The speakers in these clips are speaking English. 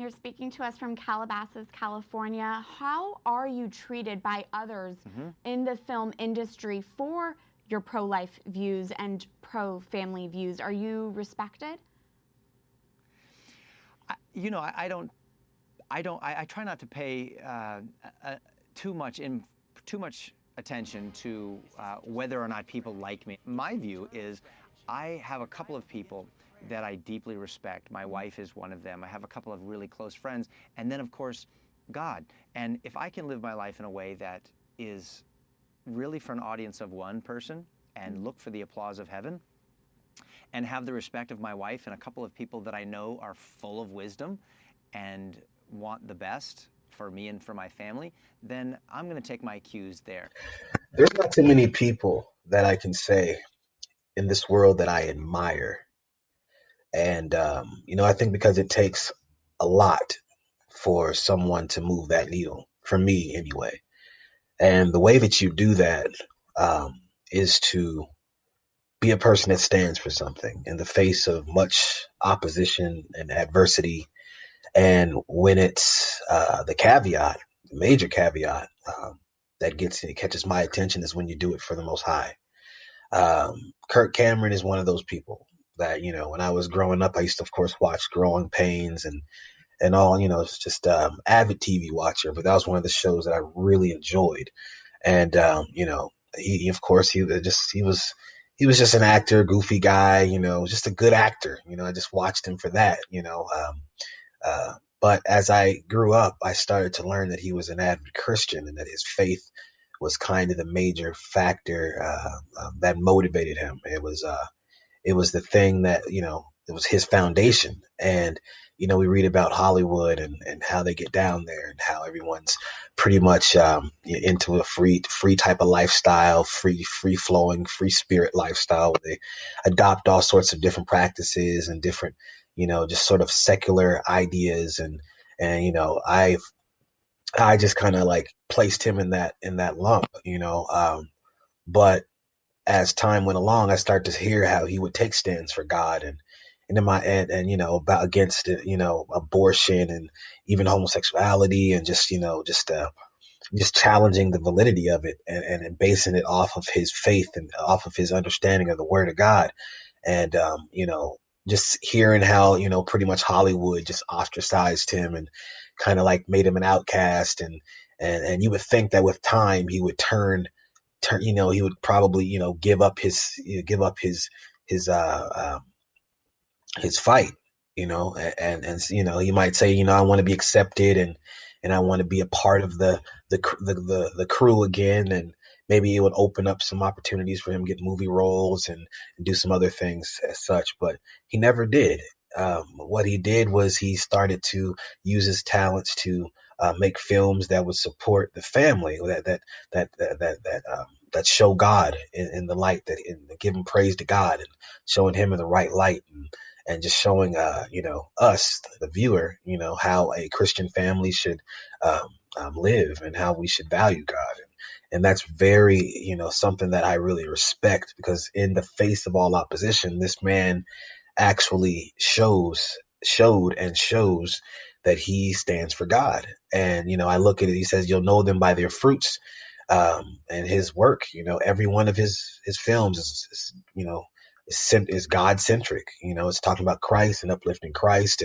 You're speaking to us from Calabasas, California. How are you treated by others in the film industry for your pro-life views and pro-family views? Are you respected? I try not to pay too much attention to whether or not people like me. My view is I have a couple of people that I deeply respect. My wife is one of them. I have a couple of really close friends. And then, of course, God. And if I can live my life in a way that is really for an audience of one person and look for the applause of heaven and have the respect of my wife and a couple of people that I know are full of wisdom and want the best for me and for my family, then I'm going to take my cues there. There's not too many people that I can say in this world that I admire. And, I think because it takes a lot for someone to move that needle, for me anyway. And the way that you do that is to be a person that stands for something in the face of much opposition and adversity. And when it's the caveat, the major caveat that catches my attention is when you do it for the Most High. Kirk Cameron is one of those people that, when I was growing up, I used to, of course, watch Growing Pains and all, it's just avid TV watcher, but that was one of the shows that I really enjoyed. And, he, of course, he was just an actor, goofy guy, just a good actor. I just watched him for that, but as I grew up, I started to learn that he was an avid Christian and that his faith was kind of the major factor that motivated him. It was the thing that, it was his foundation. And, we read about Hollywood and how they get down there and how everyone's pretty much into a free type of lifestyle, free flowing, free spirit lifestyle. Where they adopt all sorts of different practices and different, just sort of secular ideas. And, I just kind of like placed him in that lump, but as time went along, I started to hear how he would take stands for God and in my and about against abortion and even homosexuality and just challenging the validity of it and basing it off of his faith and off of his understanding of the Word of God. And just hearing how pretty much Hollywood just ostracized him and kind of like made him an outcast and you would think that with time he would he would probably give up his his fight, and he might say, I want to be accepted and I want to be a part of the crew again, and maybe it would open up some opportunities for him to get movie roles and do some other things as such, but he never did. What he did was he started to use his talents to make films that would support the family, that show God in the light, that in giving praise to God and showing Him in the right light, and just showing us, the viewer, how a Christian family should live and how we should value God. And that's very, something that I really respect, because in the face of all opposition, this man actually showed and shows that he stands for God. And, I look at it, he says, you'll know them by their fruits. And his work, every one of his films is God centric. It's talking about Christ and uplifting Christ,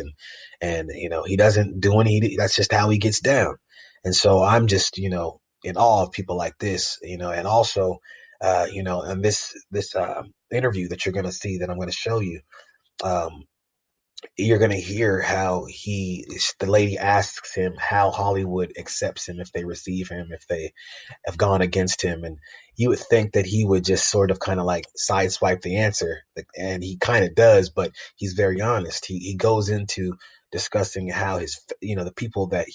and he doesn't do that's just how he gets down. And so I'm just in awe of people like this, and also in this interview that you're going to see, that I'm going to show you. Um, you're going to hear how the lady asks him how Hollywood accepts him, if they receive him, if they have gone against him. And you would think that he would just sort of kind of like sideswipe the answer. And he kind of does, but he's very honest. He goes into discussing how the people that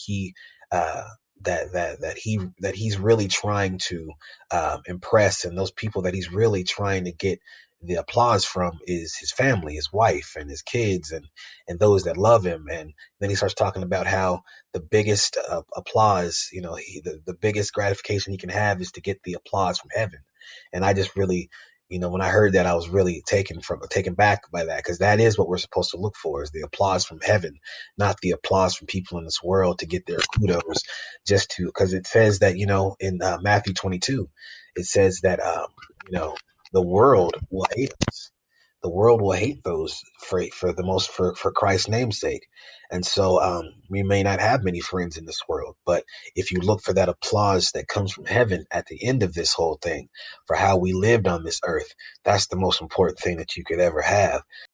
uh, that he's really trying to impress, and those people that he's really trying to get the applause from, is his family, his wife and his kids, and those that love him. And then he starts talking about how the biggest applause, the biggest gratification he can have is to get the applause from heaven. And I just really, When I heard that, I was really taken back by that, because that is what we're supposed to look for, is the applause from heaven, not the applause from people in this world to get their kudos, because it says that, in Matthew 22, it says that, the world will hate us. The world will hate those for Christ's name's sake. And so we may not have many friends in this world, but if you look for that applause that comes from heaven at the end of this whole thing for how we lived on this earth, that's the most important thing that you could ever have.